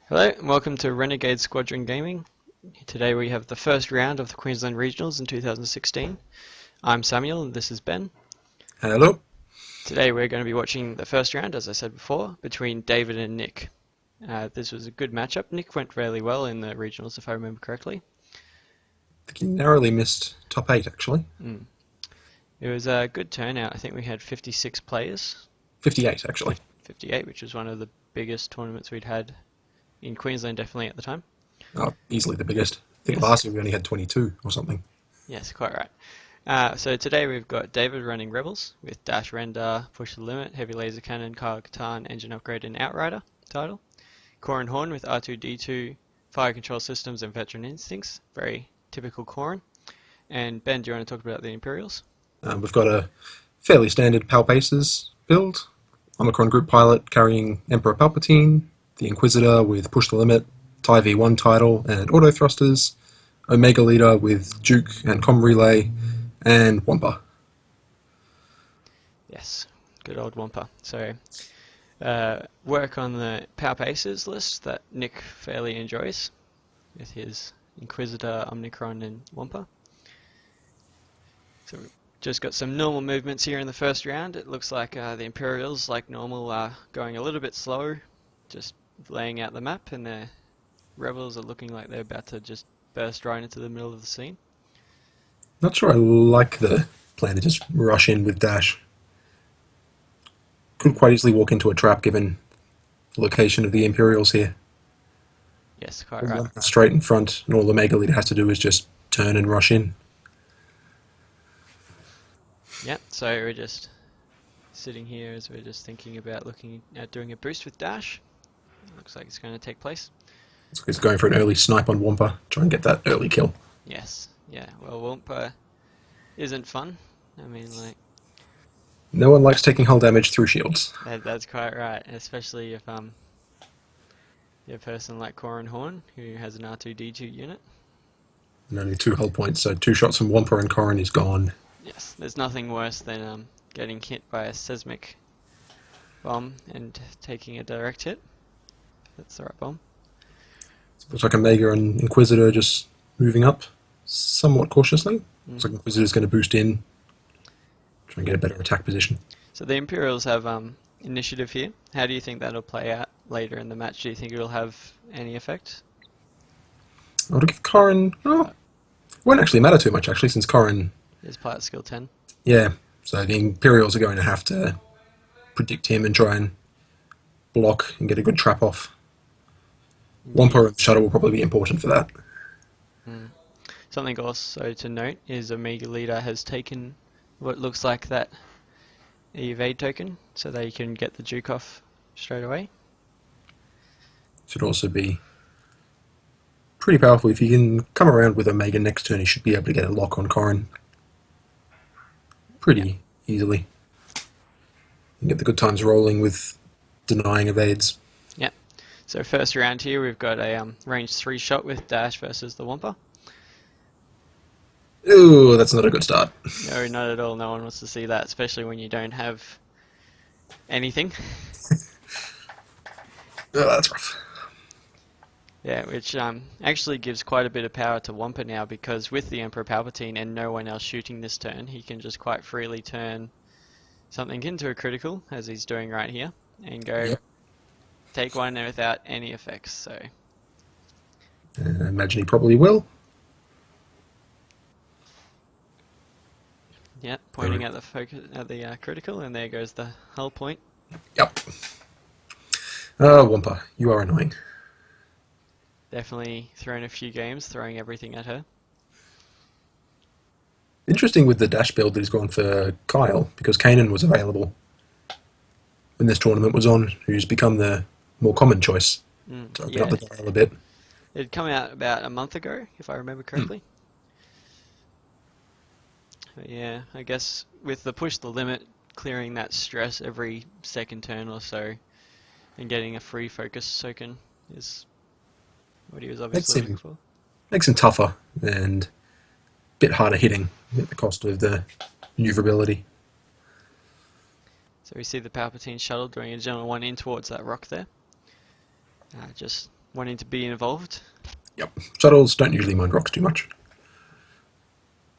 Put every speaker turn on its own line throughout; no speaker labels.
Hello and welcome to Renegade Squadron Gaming. Today we have the first round of the Queensland Regionals in 2016. I'm Samuel and this is Ben.
Hello.
Today we're going to be watching the first round, as I said before, between David and Nick. This was a good matchup. Nick went fairly well in the Regionals, if I remember correctly.
I think he narrowly missed top 8 actually.
It was a good turnout. I think we had 56 players.
58 actually.
58, which was one of the biggest tournaments we'd had in Queensland, definitely at the time.
Oh, easily the biggest. I think
Yes.
last year we only had 22 or something.
Yes, quite right. So today we've got David running Rebels with Dash Rendar, Push the Limit, Heavy Laser Cannon, Kyle Katarn, Engine Upgrade and Outrider title. Corin Horn with R2-D2, Fire Control Systems and Veteran Instincts. Very typical Corin. And Ben, do you want to talk about the Imperials?
We've got a fairly standard Palp Aces build. Omicron Group Pilot carrying Emperor Palpatine, the Inquisitor with Push the Limit, TIE V1 title and Auto Thrusters, Omega Leader with Duke and Com Relay, and Wampa.
Yes, good old Wampa. So, work on the Palp Aces list that Nick fairly enjoys with his Inquisitor, Omicron and Wampa. So we've just got some normal movements here in the first round. It looks like the Imperials, like normal, are going a little bit slower, just laying out the map, and the Rebels are looking like they're about to just burst right into the middle of the scene.
Not sure I like the plan to just rush in with Dash. Could quite easily walk into a trap given the location of the Imperials here.
Yes, quite right.
Straight in front, and all the Omega Leader has to do is just turn and rush in.
Yeah, so we're just sitting here as we're just thinking about looking at doing a boost with Dash. Looks like it's going to take place.
So he's going for an early snipe on Wampa, try and get that early kill.
Yes, yeah. Well, Wampa isn't fun. I mean, like,
No one likes taking hull damage through shields.
that's quite right, especially if you're a person like Corin Horn who has an R2-D2 unit.
And only 2 hull points, so 2 shots from Wampa and Corin is gone.
Yes, there's nothing worse than getting hit by a seismic bomb and taking a direct hit. That's the right bomb.
Looks like Omega and Inquisitor just moving up somewhat cautiously. Looks like Inquisitor's going to boost in, try and get a better attack position.
So the Imperials have initiative here. How do you think that'll play out later in the match? Do you think it'll have any effect?
I would give Corin... Oh, it won't actually matter too much, actually, since Corin...
Is pilot skill 10?
Yeah, so the Imperials are going to have to predict him and try and block and get a good trap off. Wampa and shuttle will probably be important for that.
Something also to note is Omega Leader has taken what looks like that evade token, so they can get the Duke off straight away.
Should also be pretty powerful. If you can come around with Omega next turn, he should be able to get a lock on Corin pretty easily. And get the good times rolling with denying evades.
Yep. So first round here, we've got a range 3 shot with Dash versus the Wampa.
Ooh, that's not a good start.
No, not at all. No one wants to see that, especially when you don't have anything.
Oh, that's rough.
Yeah, which actually gives quite a bit of power to Wampa now, because with the Emperor Palpatine and no one else shooting this turn, he can just quite freely turn something into a critical, as he's doing right here, and go take one without any effects. So
I imagine he probably will.
yeah, pointing at the focus at the critical, and there goes the hull point.
Yep. Wampa, you are annoying.
Definitely thrown a few games, throwing everything at her.
Interesting with the Dash build that he's gone for Kyle, because Kanan was available when this tournament was on, who's become the more common choice. To open up the dial a bit.
It'd come out about a month ago, if I remember correctly. But yeah, I guess with the push the limit, clearing that stress every second turn or so, and getting a free focus token is what he was obviously looking for.
Makes him tougher and a bit harder hitting at the cost of the maneuverability.
So we see the Palpatine shuttle doing a general one in towards that rock there. Just wanting to be involved.
Yep. Shuttles don't usually mind rocks too much.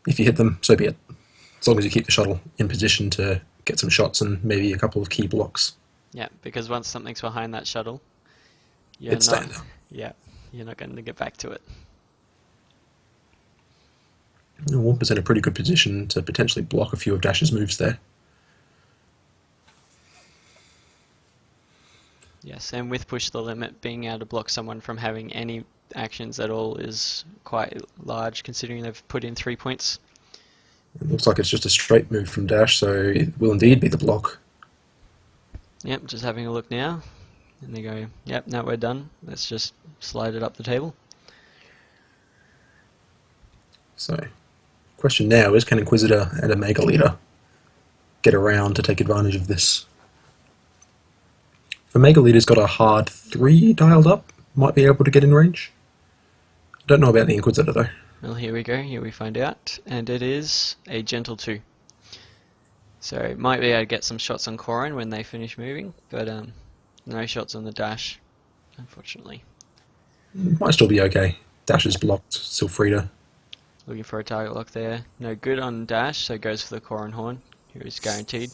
If you hit them, so be it. As long as you keep the shuttle in position to get some shots and maybe a couple of key blocks.
Yeah, because once something's behind that shuttle, you're
It's staying there.
yeah, you're not going to get back to it.
Wampa's in a pretty good position to potentially block a few of Dash's moves there.
Yes, and with push the limit, being able to block someone from having any actions at all is quite large, considering they've put in 3 points.
It looks like it's just a straight move from Dash, so it will indeed be the block.
Yep, just having a look now, and they go, yep, now we're done. Let's just slide it up the table.
So, question now is, can Inquisitor and a Mega Leader get around to take advantage of this? If a Mega Leader's got a hard 3 dialed up, might be able to get in range. Don't know about the Inquisitor though.
Well, here we go, here we find out, and it is a gentle 2. So, might be able to get some shots on Corran when they finish moving, but no shots on the Dash, unfortunately.
Might still be okay. Dash is blocked, still free to...
Looking for a target lock there. No good on Dash, so goes for the Corin Horn, who is guaranteed.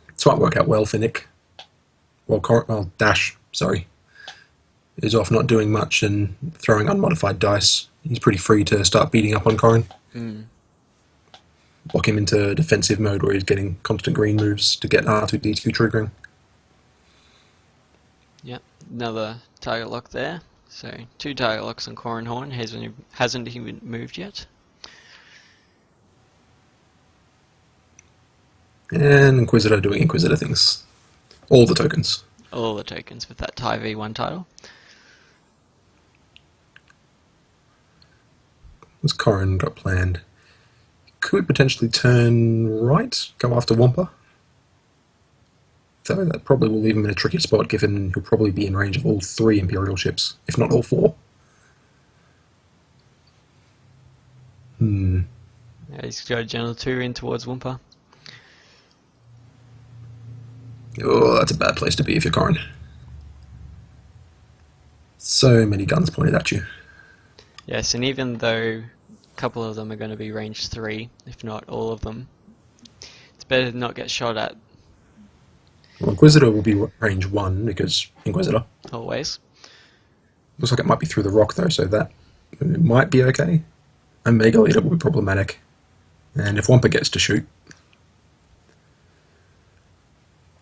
This might work out well for Nick. Well, Dash, sorry, is off not doing much and throwing unmodified dice. He's pretty free to start beating up on Corin. Lock him into defensive mode where he's getting constant green moves to get R2-D2 triggering.
Yep, another target lock there. So 2 target locks on Corin Horn, hasn't even moved yet.
And Inquisitor doing Inquisitor things. All the tokens.
All the tokens with that tie V1 title.
What's Corin got planned? Could potentially turn right, go after Wampa. So that probably will leave him in a tricky spot, given he'll probably be in range of all 3 Imperial ships, if not all 4.
Yeah, he's got a gentle 2 in towards Wampa.
Oh, that's a bad place to be if you're Corin. So many guns pointed at you.
Yes, and even though a couple of them are going to be range 3, if not all of them, it's better to not get shot at.
Well, Inquisitor will be range 1 because Inquisitor.
Always.
Looks like it might be through the rock though, so that it might be okay. A Mega Leader will be problematic. And if Wampa gets to shoot...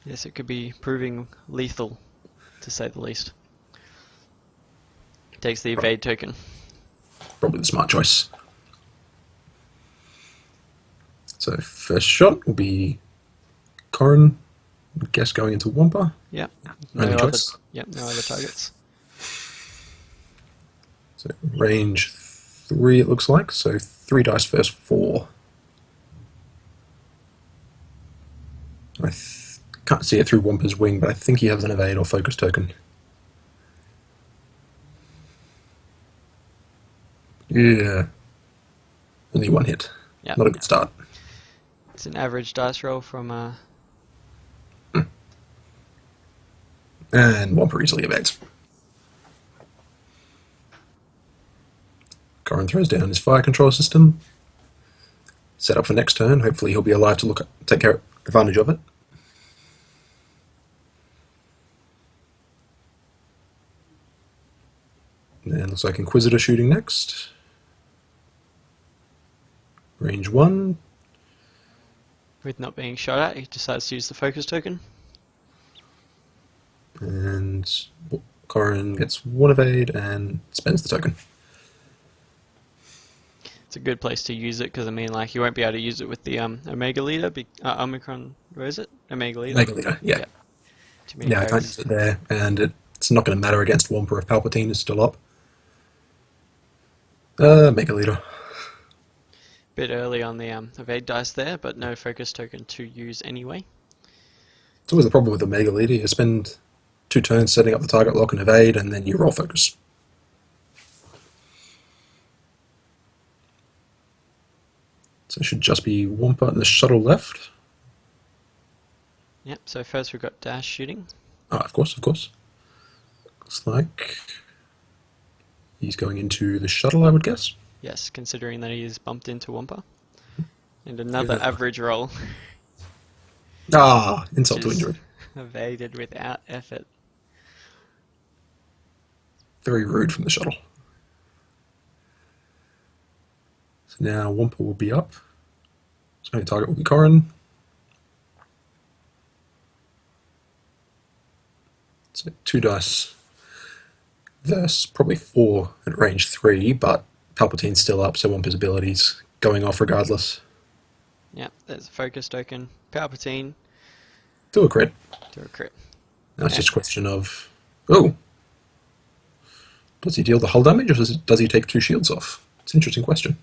Yes, it could be proving lethal, to say the least. Takes the evade token.
Probably the smart choice. So first shot will be Corin, I guess, going into Wampa.
Yep.
Only
No other,
choice.
yep, no other targets.
So range 3 it looks like, so 3 dice first 4. I can't see it through Wampa's wing, but I think he has an evade or focus token. Yeah. Only 1 hit.
Yep.
Not a good start.
It's an average dice roll from
And Wampa easily evades. Corin throws down his fire control system. Set up for next turn. Hopefully he'll be alive to take advantage of it. And looks like Inquisitor shooting next. Range 1.
with not being shot at. He decides to use the focus token.
And Corin gets 1 evade and spends the token.
It's a good place to use it because I mean, like, you won't be able to use it with the Omega Leader, Omicron. Where is it? Omega Leader.
Omega Leader, yeah.
Too many
Yeah, I can't
carries.
use it there, and it's not going to matter against Wampa if Palpatine is still up. Mega Leader.
Bit early on the evade dice there, but no focus token to use anyway.
It's always the problem with the Mega Leader. You spend 2 turns setting up the target lock and evade, and then you roll focus. So it should just be Wampa and the shuttle left.
Yep, so first we've got Dash shooting.
Ah, of course, of course. Looks like he's going into the shuttle, I would guess.
Yes, considering that he's bumped into Wampa. And another
Yeah.
average roll,
Ah,
which
insult to
is
injury.
evaded without effort.
Very rude from the shuttle. So now Wampa will be up. So target will be Corin. So 2 dice versus probably 4 at range 3, but Palpatine's still up, so Wampa's ability's going off regardless.
Yeah, there's a focus token. Palpatine,
Do a crit.
do a crit.
Now it's just a question of, oh, does he deal the hull damage or does he take 2 shields off? It's an interesting question.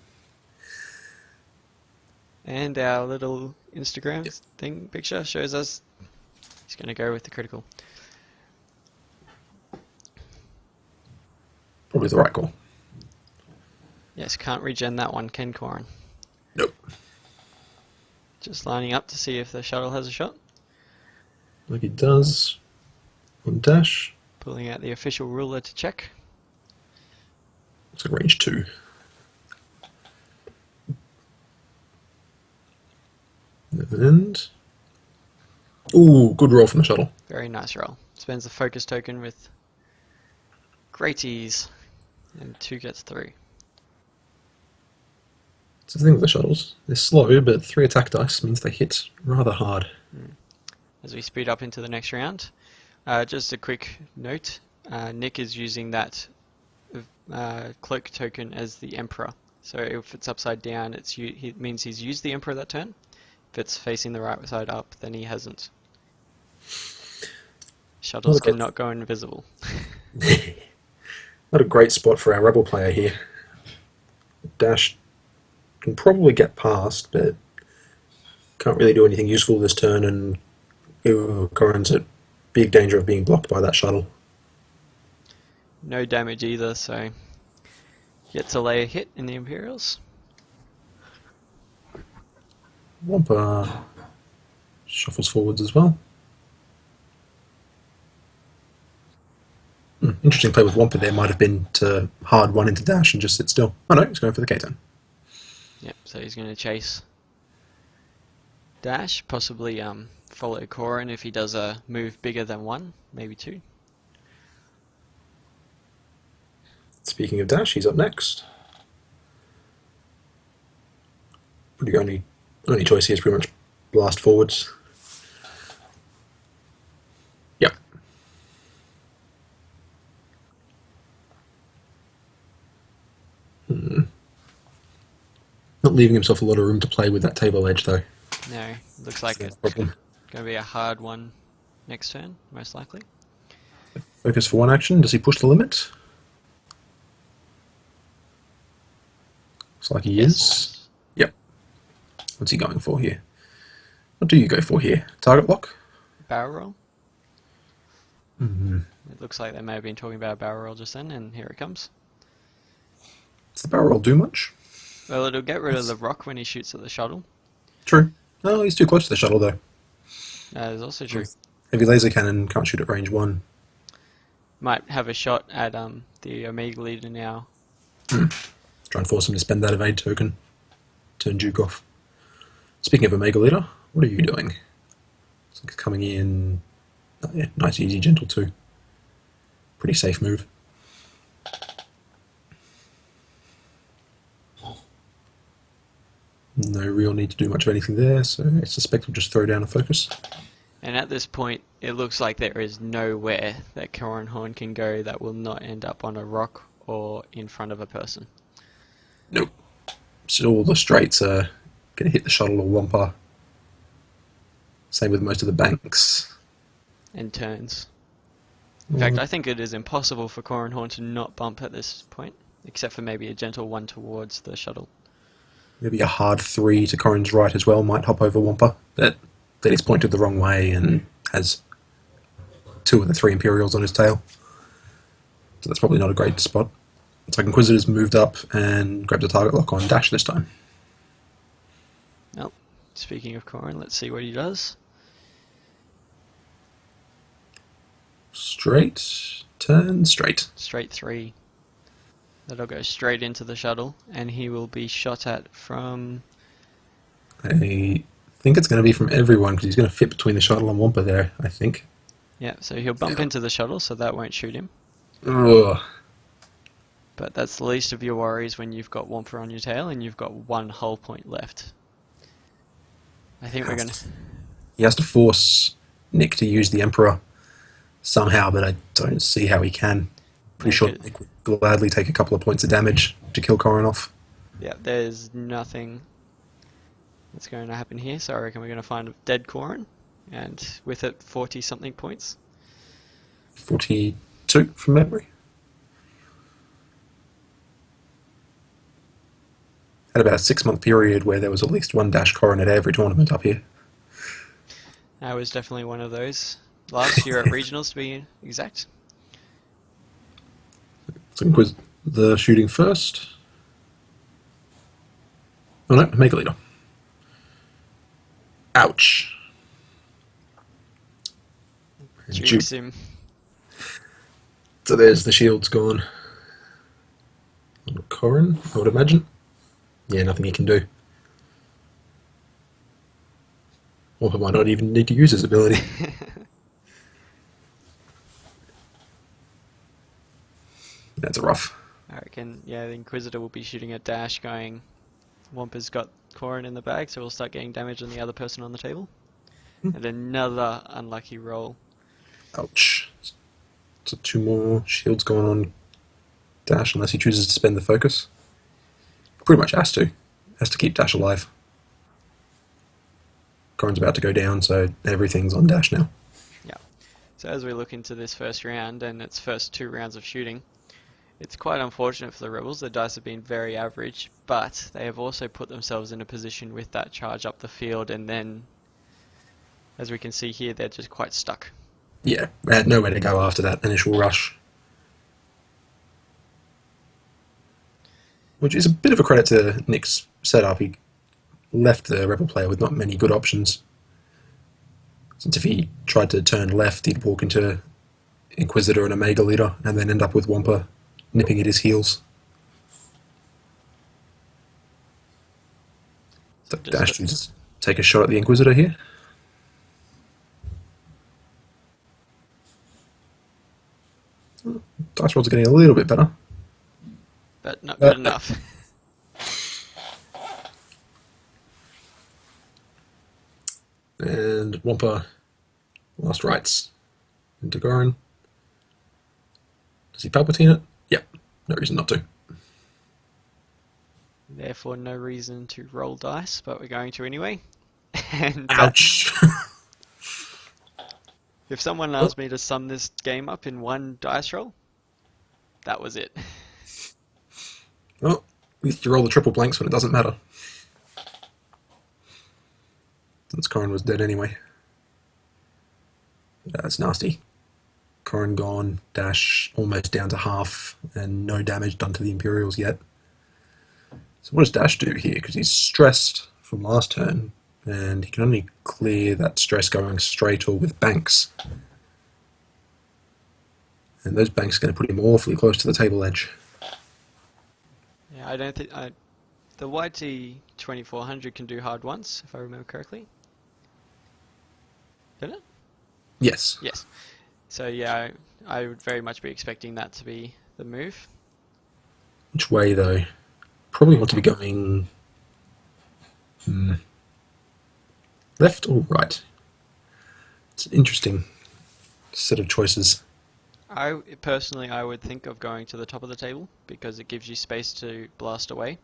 And our little Instagram thing picture shows us he's going to go with the critical.
Probably the right call.
Yes, can't regen that one, can Corran.
Nope.
Just lining up to see if the shuttle has a shot.
Like it does on dash.
Pulling out the official ruler to check.
It's like range 2. And... ooh, good roll from the shuttle.
Very nice roll. Spends the focus token with great ease. And 2 gets through.
So the thing with the shuttles, they're slow, but 3 attack dice means they hit rather hard.
As we speed up into the next round, just a quick note, Nick is using that cloak token as the Emperor. So if it's upside down, it means he's used the Emperor that turn. If it's facing the right side up, then he hasn't. Shuttles cannot go invisible.
Not a great spot for our rebel player here. Dash can probably get past, but can't really do anything useful this turn, and Corin's at big danger of being blocked by that shuttle.
No damage either, so yet to lay a hit in the Imperials.
Wampa shuffles forwards as well. Interesting play with Wampa there might have been to hard 1 into dash and just sit still. Oh no, he's going for the K-turn.
Yep, so he's going to chase dash, possibly follow Corran if he does a move bigger than 1, maybe 2.
Speaking of dash, he's up next. Pretty only choice here is pretty much blast forwards. Yep. Not leaving himself a lot of room to play with that table edge though.
No, looks like it's
Problem.
going to be a hard one next turn, most likely.
Focus for 1 action. Does he push the limit? Looks like he is. Yep. What's he going for here? What do you go for here? Target lock?
Barrel roll? It looks like they may have been talking about a barrel roll just then, and here it comes.
Does the barrel roll do much?
Well, it'll get rid of the rock when he shoots at the shuttle.
True. No, he's too close to the shuttle though.
That is also true.
Heavy laser cannon can't shoot at range 1.
Might have a shot at the Omega Leader now.
Try and force him to spend that evade token. Turn Duke off. Speaking of Omega Leader, what are you doing? Looks like it's coming in. Oh, yeah, nice, easy, gentle too. Pretty safe move. No real need to do much of anything there, so I suspect we'll just throw down a focus.
And at this point, it looks like there is nowhere that Corin Horn can go that will not end up on a rock or in front of a person.
Nope. So all the straights are going to hit the shuttle or Wampa. Same with most of the banks.
And turns. In fact, I think it is impossible for Corin Horn to not bump at this point, except for maybe a gentle 1 towards the shuttle.
Maybe a hard 3 to Corin's right as well might hop over Wampa, but then he's pointed the wrong way and has 2 of the 3 Imperials on his tail. So that's probably not a great spot. It's like Inquisitor's moved up and grabbed a target lock on dash this time.
Well, speaking of Corin, let's see what he does.
Straight. Turn straight.
Straight 3. That'll go straight into the shuttle, and he will be shot at from...
I think it's going to be from everyone, because he's going to fit between the shuttle and Wampa there, I think.
Yeah, so he'll bump into the shuttle, so that won't shoot him.
Ugh.
But that's the least of your worries when you've got Wampa on your tail and you've got 1 hull point left. I think we're going to...
He has to force Nick to use the Emperor somehow, but I don't see how he can. Pretty sure Nick would gladly take a couple of points of damage to kill Corin off.
Yeah, there's nothing that's going to happen here, so I reckon we're going to find a dead Corin, and with it 40-something points.
42 from memory. Had about a 6-month period where there was at least 1 Dash Corin at every tournament up here.
I was definitely one of those. Last year at Regionals, to be exact.
So the shooting first. Oh no, make a leader. Ouch.
Shoots him.
So there's the shields gone. On Corin, I would imagine. Yeah, nothing he can do. Or he might not even need to use his ability. That's rough.
I reckon, yeah, the Inquisitor will be shooting at Dash going, Wampa's got Corin in the bag, so we'll start getting damage on the other person on the table. And another unlucky roll.
Ouch. So 2 more shields going on Dash unless he chooses to spend the focus. Pretty much has to. Has to keep Dash alive. Corin's about to go down, so everything's on Dash now.
Yeah. So as we look into this first round and its first 2 rounds of shooting, it's quite unfortunate for the Rebels. The dice have been very average, but they have also put themselves in a position with that charge up the field, and then, as we can see here, they're just quite stuck.
Yeah, they had nowhere to go after that initial rush. Which is a bit of a credit to Nick's setup. He left the Rebel player with not many good options. Since if he tried to turn left, he'd walk into Inquisitor and Omega Leader, and then end up with Wampa nipping at his heels. So Dash will just take a shot at the Inquisitor here. Dice rolls are getting a little bit better.
But not good enough.
And Wampa last rights into Corin. Does he Palpatine it? Yep, no reason not to.
Therefore, no reason to roll dice, but we're going to anyway. And
ouch!
If someone asked me to sum this game up in 1 dice roll, that was it.
Well, at least you roll the triple blanks when it doesn't matter. Since Corin was dead anyway. That's nasty. Corin gone, Dash almost down to half, and no damage done to the Imperials yet. So what does Dash do here? Because he's stressed from last turn, and he can only clear that stress going straight or with banks. And those banks are going to put him awfully close to the table edge.
Yeah, I don't think... the YT 2400 can do hard once, if I remember correctly. Did it?
Yes.
Yes. So yeah, I would very much be expecting that to be the move.
Which way, though? Probably want to be going... left or right? It's an interesting set of choices.
Personally, I would think of going to the top of the table, because it gives you space to blast away.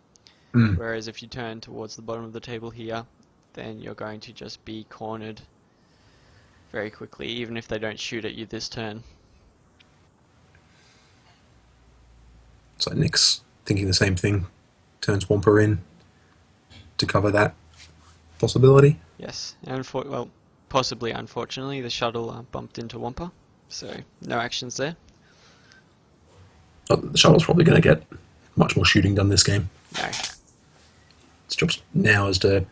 Mm.
Whereas if you turn towards the bottom of the table here, then you're going to just be cornered very quickly, even if they don't shoot at you this turn.
So Nick's thinking the same thing. Turns Wampa in to cover that possibility.
Yes, and well, possibly unfortunately, the shuttle bumped into Wampa, so no actions there.
Oh, the shuttle's probably going to get much more shooting done this game.
No.
Its job now is to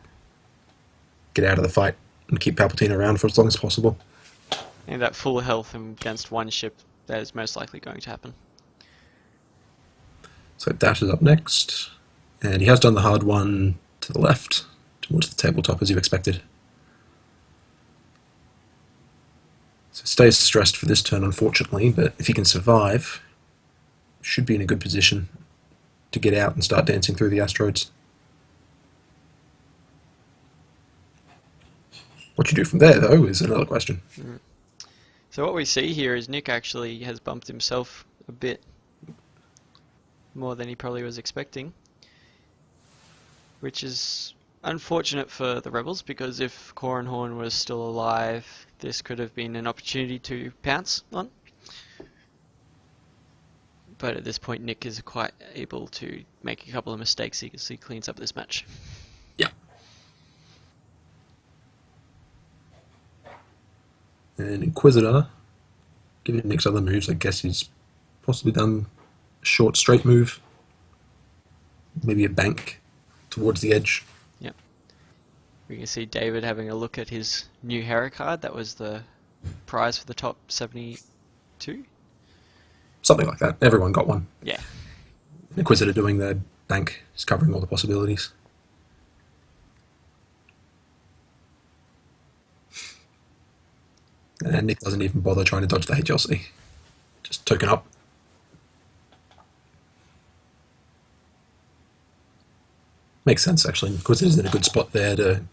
get out of the fight and keep Palpatine around for as long as possible.
And at full health and against one ship, that is most likely going to happen.
So Dash is up next, and he has done the hard one to the left, towards the tabletop as you expected. So stays stressed for this turn, unfortunately, but if he can survive, should be in a good position to get out and start dancing through the asteroids. What you do from there, though, is another question.
So what we see here is Nick actually has bumped himself a bit more than he probably was expecting, which is unfortunate for the Rebels, because if Corin Horn was still alive, this could have been an opportunity to pounce on. But at this point, Nick is quite able to make a couple of mistakes as he cleans up this match.
Yeah. And Inquisitor, given Nick's other moves, I guess he's possibly done a short straight move, maybe a bank towards the edge.
Yep. We can see David having a look at his new hero card. That was the prize for the top 72.
Something like that. Everyone got one.
Yeah.
Inquisitor doing their bank is covering all the possibilities. And Nick doesn't even bother trying to dodge the HLC. Just token up. Makes sense, actually. Inquisitor's in a good spot there to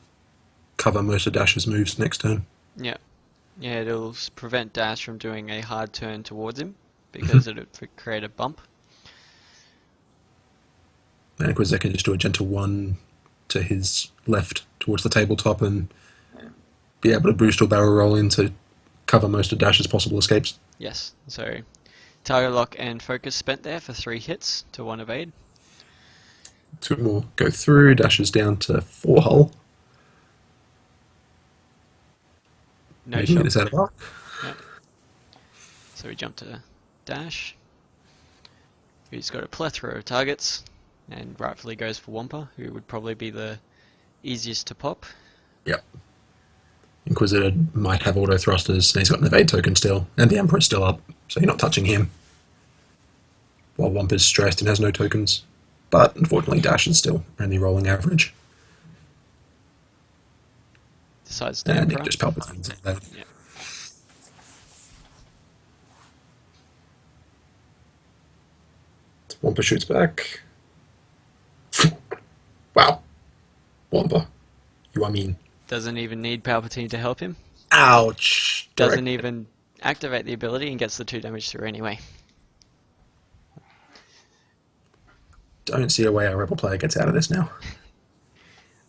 cover most of Dash's moves next turn.
Yeah. Yeah, it'll prevent Dash from doing a hard turn towards him, because it would create a bump.
And Inquisitor can just do a gentle one to his left towards the tabletop and be able to boost or barrel roll in to cover most of Dash's possible escapes.
Yes, so target lock and focus spent there for 3 hits to 1 evade.
2 more go through. Dash is down to 4 hull.
No
Making
shot.
it out of arc.
Yep. So we jump to Dash, who's got a plethora of targets, and rightfully goes for Wampa, who would probably be the easiest to pop.
Yep. Inquisitor might have auto thrusters, and he's got an evade token still, and the Emperor's still up, so you're not touching him. While Wampa's stressed and has no tokens. But unfortunately, Dash is still only rolling average.
Decides to
And
Emperor.
Nick just Palpatines it there.
Yeah.
Wampa shoots back. Wow. Wampa. You are mean.
Doesn't even need Palpatine to help him.
Ouch.
Doesn't
Direct.
even activate the ability and gets the 2 damage through anyway.
Don't see a way a Rebel player gets out of this now.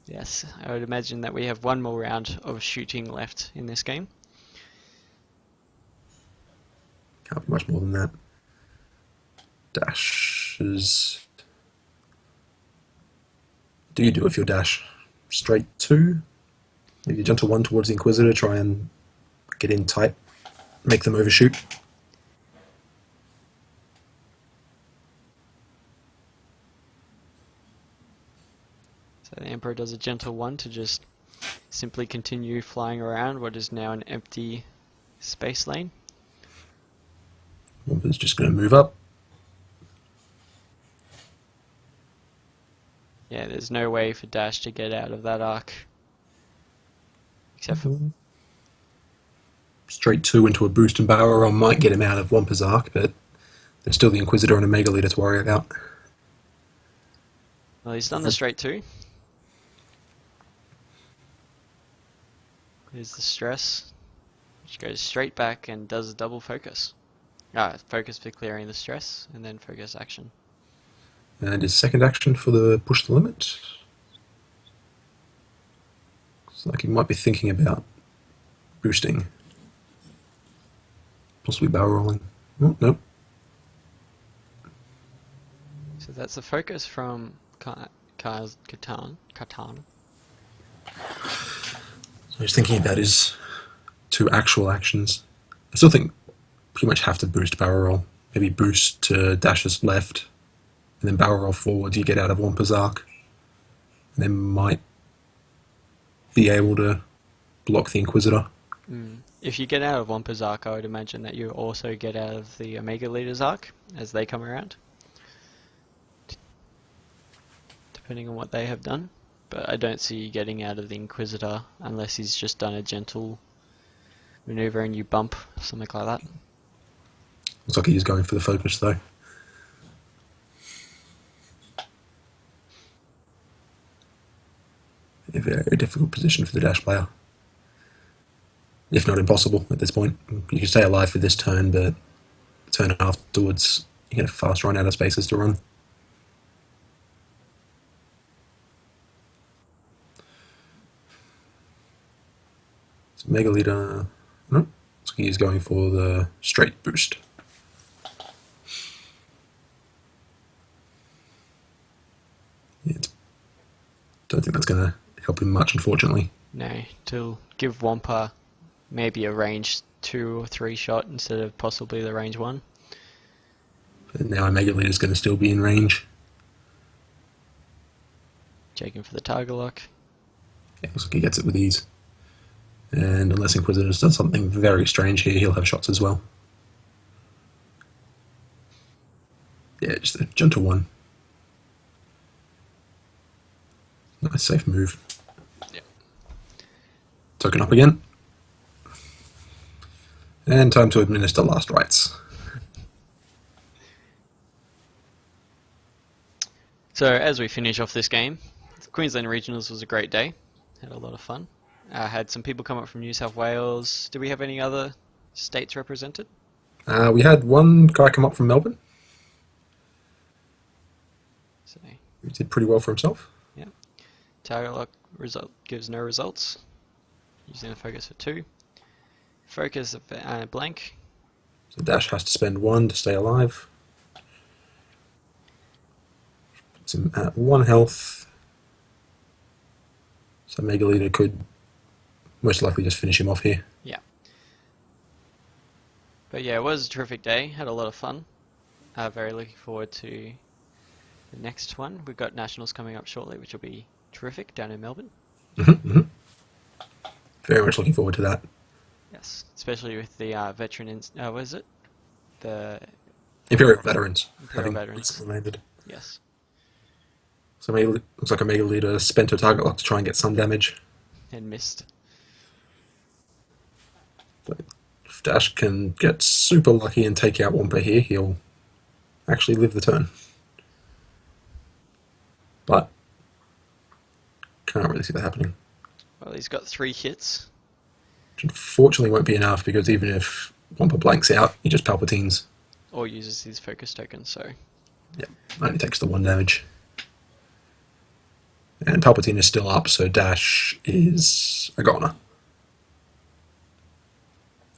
Yes, I would imagine that we have 1 more round of shooting left in this game.
Can't be much more than that. Dash is... What do you do if you're Dash? Straight 2? Maybe a gentle 1 towards the Inquisitor, try and get in tight, make them overshoot.
So the Emperor does a gentle 1 to just simply continue flying around what is now an empty space lane.
Wampa's just going to move up.
Yeah, there's no way for Dash to get out of that arc. Except for...
Straight 2 into a boost and barrel roll might get him out of Wampa's arc, but there's still the Inquisitor and a Mega Leader to worry about.
Well, he's done the straight 2. Here's the stress, which goes straight back and does a double focus. Focus for clearing the stress, and then focus action.
And his second action for the push the limit. Looks like he might be thinking about boosting. Possibly barrel rolling. Oh, nope.
So that's a focus from Katan.
So he's thinking about his 2 actual actions. I still think pretty much have to boost barrel roll. Maybe boost to Dash's left, and then barrel roll forward. You get out of Wampa's arc, and then might be able to block the Inquisitor.
if you get out of Wampa's arc, I would imagine that you also get out of the Omega Leader's arc as they come around, depending on what they have done. But I don't see you getting out of the Inquisitor unless he's just done a gentle maneuver and you bump, something like that.
Looks like he's going for the focus though. A very difficult position for the Dash player. If not impossible at this point. You can stay alive for this turn, but the turn afterwards you get a fast run out of spaces to run. So Mega Leader, no, looks like he's going for the straight boost. Don't think that's going to help him much, unfortunately.
No, to give Wampa maybe a range 2 or 3 shot instead of possibly the range 1.
And now Mega Leader's going to still be in range.
Checking for the target lock.
Yeah, looks like he gets it with ease. And unless Inquisitor's done something very strange here, he'll have shots as well. Yeah, just a gentle one. Nice safe move.
Yep.
Token up again. And time to administer last rites.
So as we finish off this game, the Queensland Regionals was a great day. Had a lot of fun. Had some people come up from New South Wales. Do we have any other states represented?
We had one guy come up from Melbourne.
So,
He did pretty well for himself.
yeah. Target lock result gives no results. Using a focus for 2. Focus blank.
So Dash has to spend 1 to stay alive. Puts him at 1 health. So Mega Leader could most likely just finish him off here.
Yeah. But yeah, it was a terrific day. Had a lot of fun. Very looking forward to the next one. We've got Nationals coming up shortly, which will be terrific down in Melbourne.
Very much looking forward to that.
Yes, especially with the veteran. What is it? The
Imperial Veterans.
Imperial
having
Veterans.
recently landed.
Yes.
So looks like a Mega Leader spent her target lock to try and get some damage.
And missed.
But if Dash can get super lucky and take out Wampa here, he'll actually live the turn. But can't really see that happening.
Well, he's got 3 hits.
Which unfortunately won't be enough, because even if Wampa blanks out, he just Palpatines.
Or uses his focus token, so...
Yeah, only takes the 1 damage. And Palpatine is still up, so Dash is a goner.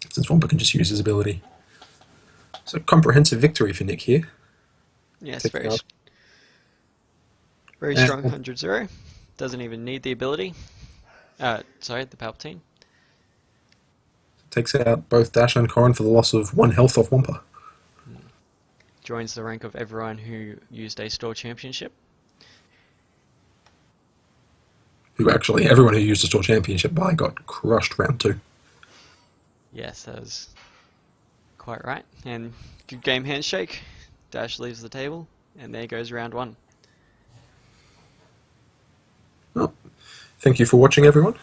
Since Wampa can just use his ability. So comprehensive victory for Nick here.
Yes,
Take it
very,
out.
very strong 100-0. Doesn't even need the ability. Sorry, the Palpatine.
Takes out both Dash and Corin for the loss of 1 health off Wampa.
Joins the rank of everyone who used a store championship.
Everyone who used the store championship buy got crushed round 2.
Yes, that was quite right. And good game handshake. Dash leaves the table, and there goes round 1.
Well, thank you for watching, everyone.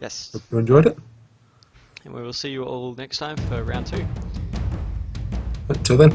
Yes.
Hope you enjoyed it.
And we will see you all next time for round 2.
Until then.